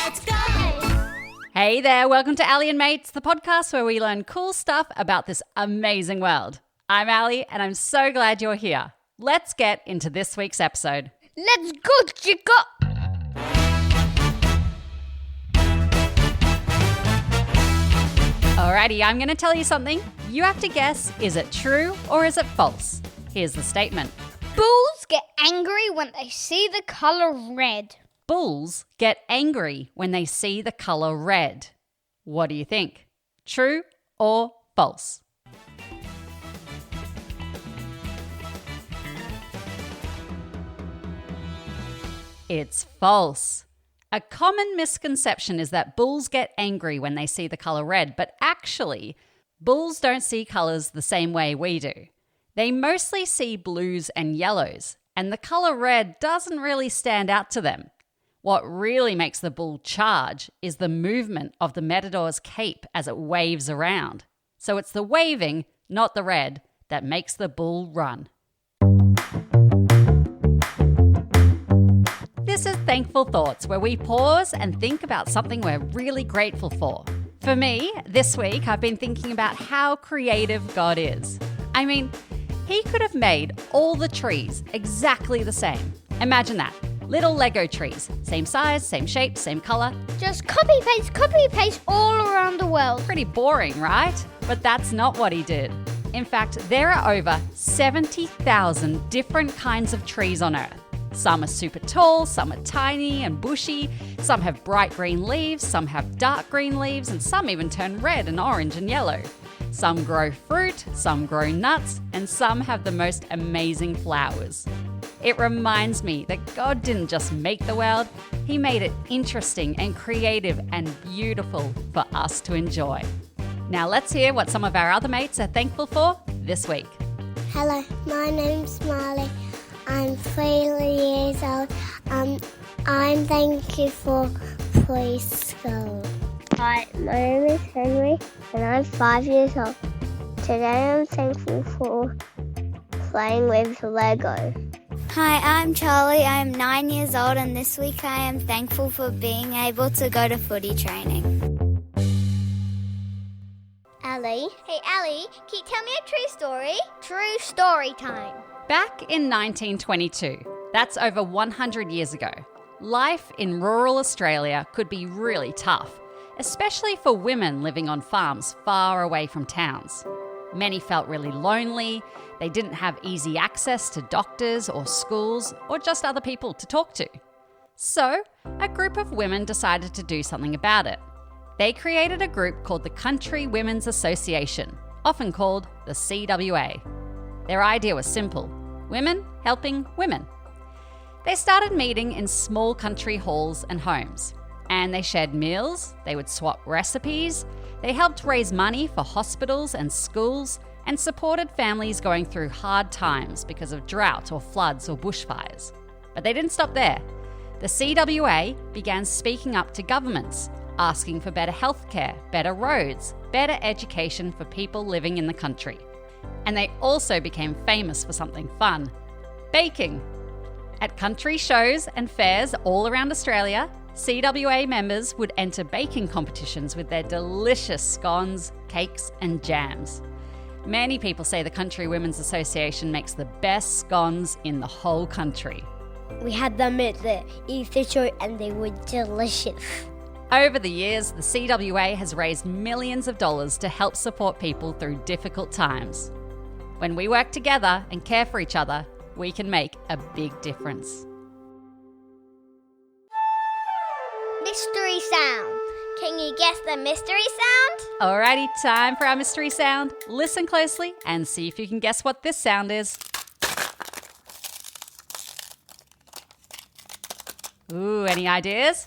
Let's go! Hey there, welcome to Ali and Mates, the podcast where we learn cool stuff about this amazing world. I'm Ali and I'm so glad you're here. Let's get into this week's episode. Let's go, chica! Alrighty, I'm going to tell you something. You have to guess, is it true or is it false? Here's the statement. Bulls get angry when they see the colour red. Bulls get angry when they see the colour red. What do you think? True or false? It's false. A common misconception is that bulls get angry when they see the colour red, but actually, bulls don't see colours the same way we do. They mostly see blues and yellows, and the colour red doesn't really stand out to them. What really makes the bull charge is the movement of the matador's cape as it waves around. So it's the waving, not the red, that makes the bull run. This is Thankful Thoughts, where we pause and think about something we're really grateful for. For me, this week, I've been thinking about how creative God is. I mean, He could have made all the trees exactly the same. Imagine that. Little Lego trees. Same size, same shape, same colour. Just copy, paste all around the world. Pretty boring, right? But that's not what He did. In fact, there are over 70,000 different kinds of trees on Earth. Some are super tall, some are tiny and bushy, some have bright green leaves, some have dark green leaves, and some even turn red and orange and yellow. Some grow fruit, some grow nuts, and some have the most amazing flowers. It reminds me that God didn't just make the world, He made it interesting and creative and beautiful for us to enjoy. Now let's hear what some of our other mates are thankful for this week. Hello, my name's Marley. I'm 3 years old. I'm thankful for preschool. Hi, my name is Henry and I'm 5 years old. Today I'm thankful for playing with Lego. Hi, I'm Charlie. I am 9 years old and this week I am thankful for being able to go to footy training. Ali, Hey, Ali, can you tell me a true story? True story time. Back in 1922, that's over 100 years ago, life in rural Australia could be really tough, especially for women living on farms far away from towns. Many felt really lonely, they didn't have easy access to doctors or schools or just other people to talk to. So, a group of women decided to do something about it. They created a group called the Country Women's Association, often called the CWA. Their idea was simple: women helping women. They started meeting in small country halls and homes, and they shared meals, they would swap recipes, they helped raise money for hospitals and schools, and supported families going through hard times because of drought or floods or bushfires. But they didn't stop there. The CWA began speaking up to governments, asking for better healthcare, better roads, better education for people living in the country. And they also became famous for something fun: baking. At country shows and fairs all around Australia, CWA members would enter baking competitions with their delicious scones, cakes and jams. Many people say the Country Women's Association makes the best scones in the whole country. we had them at the E22 and they were delicious. Over the years, the CWA has raised millions of dollars to help support people through difficult times. When we work together and care for each other, we can make a big difference. Mystery sound. Can you guess the mystery sound? Alrighty, time for our mystery sound. Listen closely and see if you can guess what this sound is. Ooh, any ideas?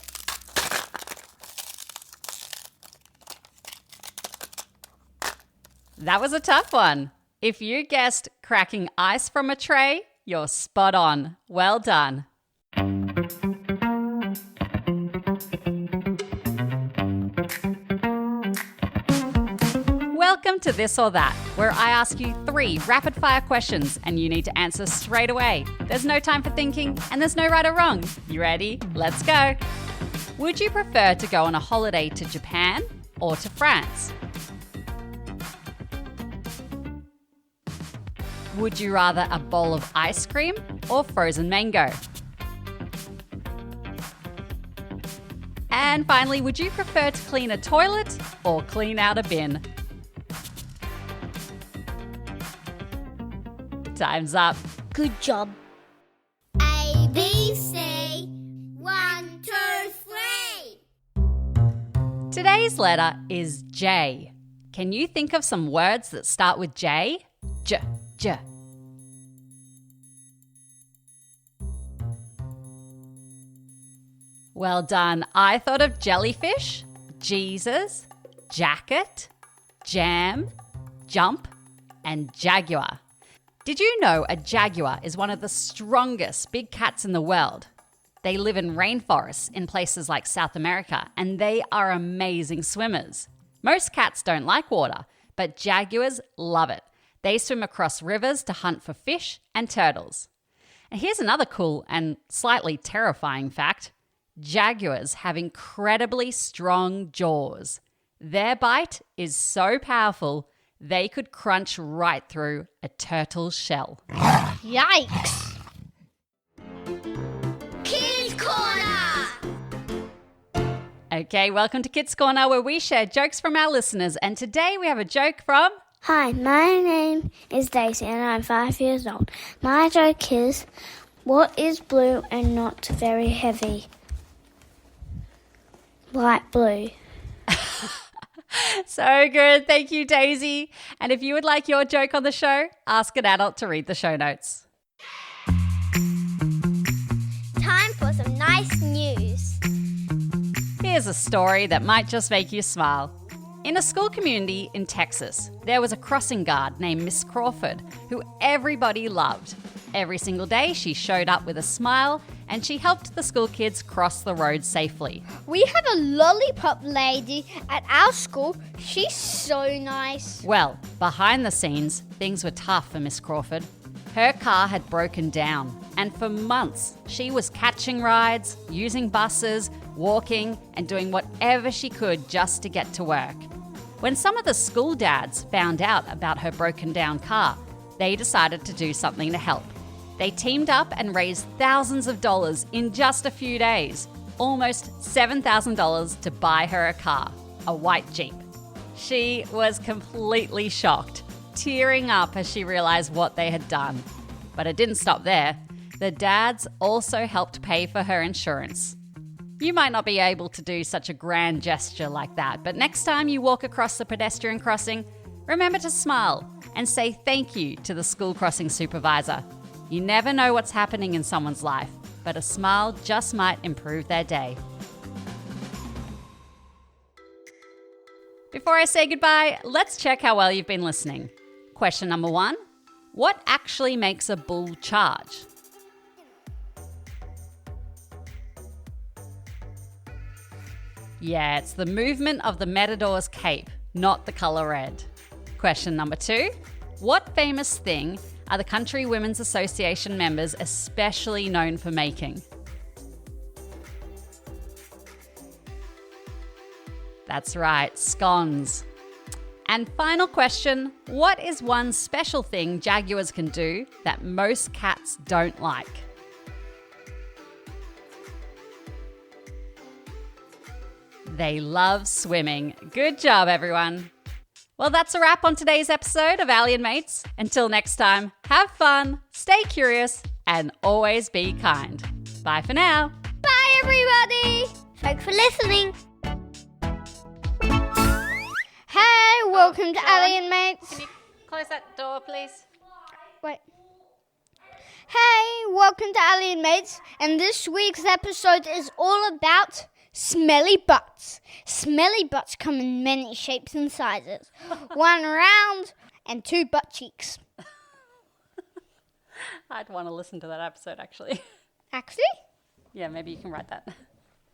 That was a tough one. If you guessed cracking ice from a tray, you're spot on. Well done. Welcome to This or That, where I ask you 3 rapid-fire questions and you need to answer straight away. There's no time for thinking and there's no right or wrong. You ready? Let's go. Would you prefer to go on a holiday to Japan or to France? Would you rather a bowl of ice cream or frozen mango? And finally, would you prefer to clean a toilet or clean out a bin? Time's up. Good job. A, B, C. 1, 2, 3. Today's letter is J. Can you think of some words that start with J? J. Well done. I thought of jellyfish, Jesus, jacket, jam, jump, and jaguar. Did you know a jaguar is one of the strongest big cats in the world? They live in rainforests in places like South America, and they are amazing swimmers. Most cats don't like water, but jaguars love it. They swim across rivers to hunt for fish and turtles. And here's another cool and slightly terrifying fact. Jaguars have incredibly strong jaws. Their bite is so powerful, they could crunch right through a turtle's shell. Yikes. Kids Corner. Okay, welcome to Kids Corner, where we share jokes from our listeners. And today we have a joke from... Hi, my name is Daisy and I'm 5 years old. My joke is, what is blue and not very heavy? Light blue. So good. Thank you, Daisy. And if you would like your joke on the show, ask an adult to read the show notes. Time for some nice news. Here's a story that might just make you smile. In a school community in Texas, there was a crossing guard named Miss Crawford, who everybody loved. Every single day, she showed up with a smile and she helped the school kids cross the road safely. We have a lollipop lady at our school. She's so nice. Well, behind the scenes, things were tough for Miss Crawford. Her car had broken down, and for months, she was catching rides, using buses, walking, and doing whatever she could just to get to work. When some of the school dads found out about her broken down car, they decided to do something to help. They teamed up and raised thousands of dollars in just a few days, almost $7,000 to buy her a car, a white Jeep. She was completely shocked, tearing up as she realized what they had done. But it didn't stop there. The dads also helped pay for her insurance. You might not be able to do such a grand gesture like that, but next time you walk across the pedestrian crossing, remember to smile and say thank you to the school crossing supervisor. You never know what's happening in someone's life, but a smile just might improve their day. Before I say goodbye, let's check how well you've been listening. Question number 1. What actually makes a bull charge? Yeah, it's the movement of the matador's cape, not the colour red. Question number 2. What famous thing are the Country Women's Association members especially known for making? That's right, scones. And final question, what is one special thing jaguars can do that most cats don't like? They love swimming. Good job, everyone. Well, that's a wrap on today's episode of Allie and Mates. Until next time, have fun, stay curious, and always be kind. Bye for now. Bye, everybody. Thanks for listening. Hey, welcome to Allie and Mates. Can you close that door, please? Wait. Hey, welcome to Allie and Mates. And this week's episode is all about smelly butts. Smelly butts come in many shapes and sizes. One round and 2 butt cheeks. I'd want to listen to that episode, actually. Actually? Yeah, maybe you can write that.